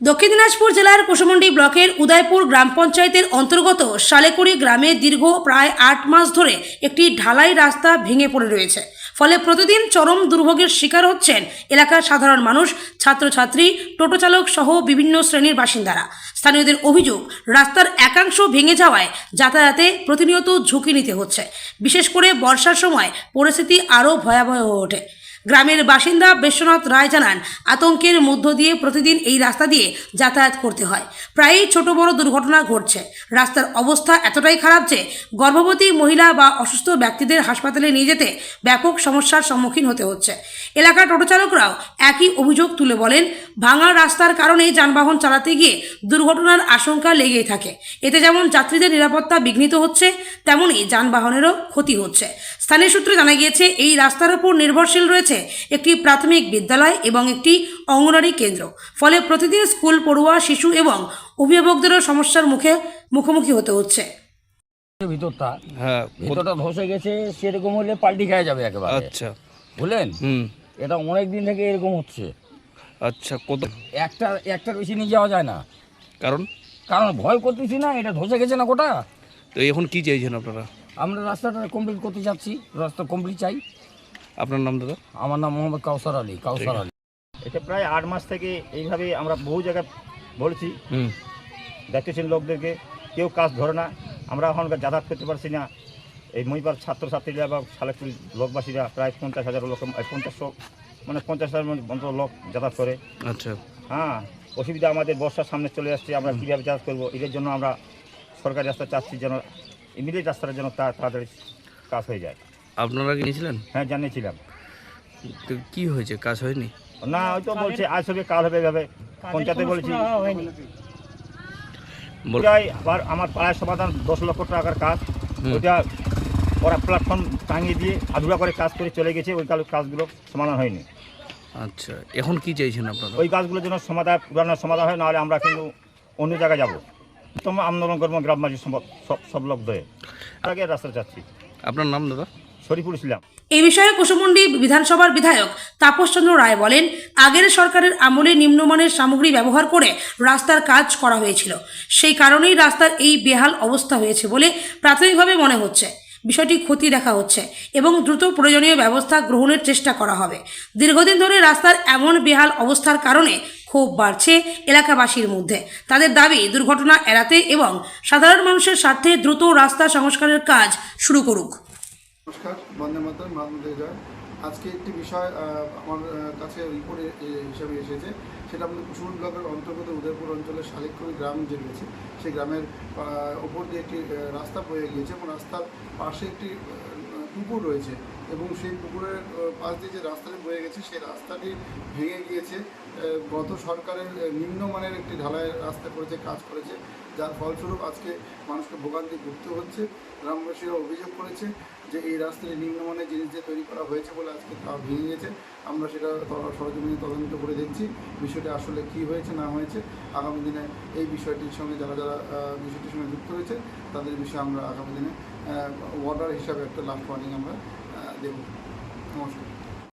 দক্ষিণ দিনাজপুর জেলার কুশমন্ডি ব্লকের উদয়পুর গ্রাম পঞ্চায়েতের অন্তর্গত শালেকুড়ি গ্রামে দীর্ঘ প্রায় ৮ মাস ধরে একটি ঢালাই রাস্তা ভেঙে পড়ে রয়েছে। ফলে প্রতিদিন চরম দুর্ভোগের শিকার হচ্ছেন এলাকার সাধারণ মানুষ, ছাত্রছাত্রী, টোটো চালক সহ বিভিন্ন শ্রেণীর বাসিন্দারা। স্থানীয়দের অভিযোগ, রাস্তার একাংশ ভেঙে যাওয়ায় যাতায়াতে প্রতিনিয়ত ঝুঁকি নিতে হচ্ছে। বিশেষ করে বর্ষার সময় পরিস্থিতি আরও ভয়াবহ হয়ে ওঠে। গ্রামের বাসিন্দা বিশ্বনাথ রায় জানান, আতঙ্কের মধ্য দিয়ে প্রতিদিন এই রাস্তা দিয়ে যাতায়াত করতে হয়। প্রায়ই ছোট বড় দুর্ঘটনা ঘটছে। রাস্তার অবস্থা এতটাই খারাপ যে গর্ভবতী মহিলা বা অসুস্থ ব্যক্তিদের হাসপাতালে নিয়ে যেতে ব্যাপক সমস্যার সম্মুখীন হতে হচ্ছে। এলাকার টোটো চালকরাও একই অভিযোগ তুলে বলেন, ভাঙা রাস্তার কারণে যানবাহন চালাতে গিয়ে দুর্ঘটনার আশঙ্কা লেগেই থাকে। এতে যেমন যাত্রীদের নিরাপত্তা বিঘ্নিত হচ্ছে, তেমনই যানবাহনেরও ক্ষতি হচ্ছে। স্থানীয় সূত্রে জানা গিয়েছে, এই রাস্তার উপর নির্ভরশীল রয়েছে একটি প্রাথমিক বিদ্যালয় এবং একটি অঙ্গনওয়াড়ি কেন্দ্র। ফলে প্রতিদিন স্কুল পড়ুয়া শিশু এবং অভিভাবকদেরও সমস্যার মুখোমুখি হতে হচ্ছে। ভিতরটা হ্যাঁ, ভিতরটা ধসে গেছে, সেরকম হলে পাল্টি খাওয়া যাবে একেবারে। আচ্ছা, বুঝলেন, এটা অনেক দিন থেকে এরকম হচ্ছে। আচ্ছা, কত একটার বেশি নিয়ে যাওয়া যায় না, কারণ কারণ ভয় করতেছি না, এটা ধসে গেছে না গোটা। তো এখন কি চাইছেন আপনারা? আমরা রাস্তাটা কমপ্লিট করতে চাচ্ছি, রাস্তা কমপ্লিট চাই। আপনার নাম দাদা? আমার নাম মোহাম্মদ কাউসার আলী। এটা প্রায় 8 মাস থেকে এইভাবে আমরা বহু জায়গায় বলেছি দায়িত্বশীল লোকদেরকে, কেউ কাজ ধরে না। আমরা এখন যাতায়াত করতে পারছি না। এই মহিপার ছাত্রছাত্রীরা বা শালেকুড়ি লোকবাসীরা প্রায় 50,000 লোক, 50,000 মতো লোক যাতায়াত করে। আচ্ছা, হ্যাঁ, অসুবিধা আমাদের বর্ষার সামনে চলে আসছে। আমরা কীভাবে যাতায়াত করবো? এদের জন্য আমরা সরকারি রাস্তা চাচ্ছি, যেন ইমিডিয়েট রাস্তার যেন তাড়াতাড়ি কাজ হয়ে যায়। আপনারা গিয়েছিলেন? হ্যাঁ, জানিয়েছিলাম। তো কি হয়েছে, কাজ হয়নি? না, হয়তো বলছে আজ হবে কাল হবে, এভাবে পঞ্চায়েতে বলেছি। আবার আমার পাড়ায় সমাধান 10 লক্ষ টাকার কাজ, ওইটা ওরা প্ল্যাটফর্ম টাঙিয়ে দিয়ে আধুরা করে কাজ করে চলে গেছে। ওই কাজগুলো সমাধান হয়নি। আচ্ছা, এখন কি চাইছেন আপনারা? ওই কাজগুলোর জন্য সমাধান হয়, নাহলে আমরা কিন্তু অন্য জায়গায় যাবো। তোমরা আন্দোলন করবো গ্রামবাসী সব লোক ধরে আগে রাস্তা চাচ্ছি। আপনার নাম দাদা? শরীফুল ইসলাম। এই বিষয়ে কুশমন্ডি বিধানসভার বিধায়ক তাপস চন্দ্র রায় বলেন, আগের সরকারের আমলে নিম্নমানের সামগ্রী ব্যবহার করে রাস্তার কাজ করা হয়েছিল। সেই কারণেই রাস্তার এই বেহাল অবস্থা হয়েছে বলে প্রাথমিকভাবে মনে হচ্ছে। বিষয়টি খতিয়ে দেখা হচ্ছে এবং দ্রুত প্রয়োজনীয় ব্যবস্থা গ্রহণের চেষ্টা করা হবে। দীর্ঘদিন ধরে রাস্তার এমন বেহাল অবস্থার কারণে ক্ষোভ বাড়ছে এলাকাবাসীর মধ্যে। তাদের দাবি, দুর্ঘটনা এড়াতে এবং সাধারণ মানুষের স্বার্থে দ্রুত রাস্তা সংস্কারের কাজ শুরু করুক। নমস্কার, বন্দে মাতরম, ভারত জয়। আজকে একটি বিষয় আমার কাছে রিপোর্ট হিসাবে এসেছে। সেটা আমাদের কুশমন্ডি ব্লকের অন্তর্গত উদয়পুর অঞ্চলের শালেকুড়ি গ্রাম যে রয়েছে, সেই গ্রামের ওপর দিয়ে একটি রাস্তা বয়ে গিয়েছে এবং রাস্তার পাশে একটি পুকুর রয়েছে এবং সেই পুকুরের পাশ দিয়ে যে রাস্তাটি বয়ে গেছে, সেই রাস্তাটি ভেঙে গিয়েছে। গত সরকারের নিম্নমানের একটি ঢালাই রাস্তা করেছে, কাজ করেছে, যার ফলস্বরূপ আজকে মানুষকে ভোগান্তি ভুগতে হচ্ছে। গ্রামবাসীরা অভিযোগ করেছে যে এই রাস্তাটি নিম্নমানের জিনিস দিয়ে তৈরি করা হয়েছে বলে আজকে তা ভেঙে গেছে। আমরা সেটা সরজমিনে তদন্ত করে দেখছি বিষয়টি আসলে কী হয়েছে না হয়েছে। আগামী দিনে এই বিষয়টির সঙ্গে যারা বিষয়টির সঙ্গে যুক্ত হয়েছে তাদের বিষয়ে আমরা আগামী দিনে ওয়ার্ডার হিসাবে একটা লাস্ট ওয়ার্নিং আমরা দেব। নমস্কার।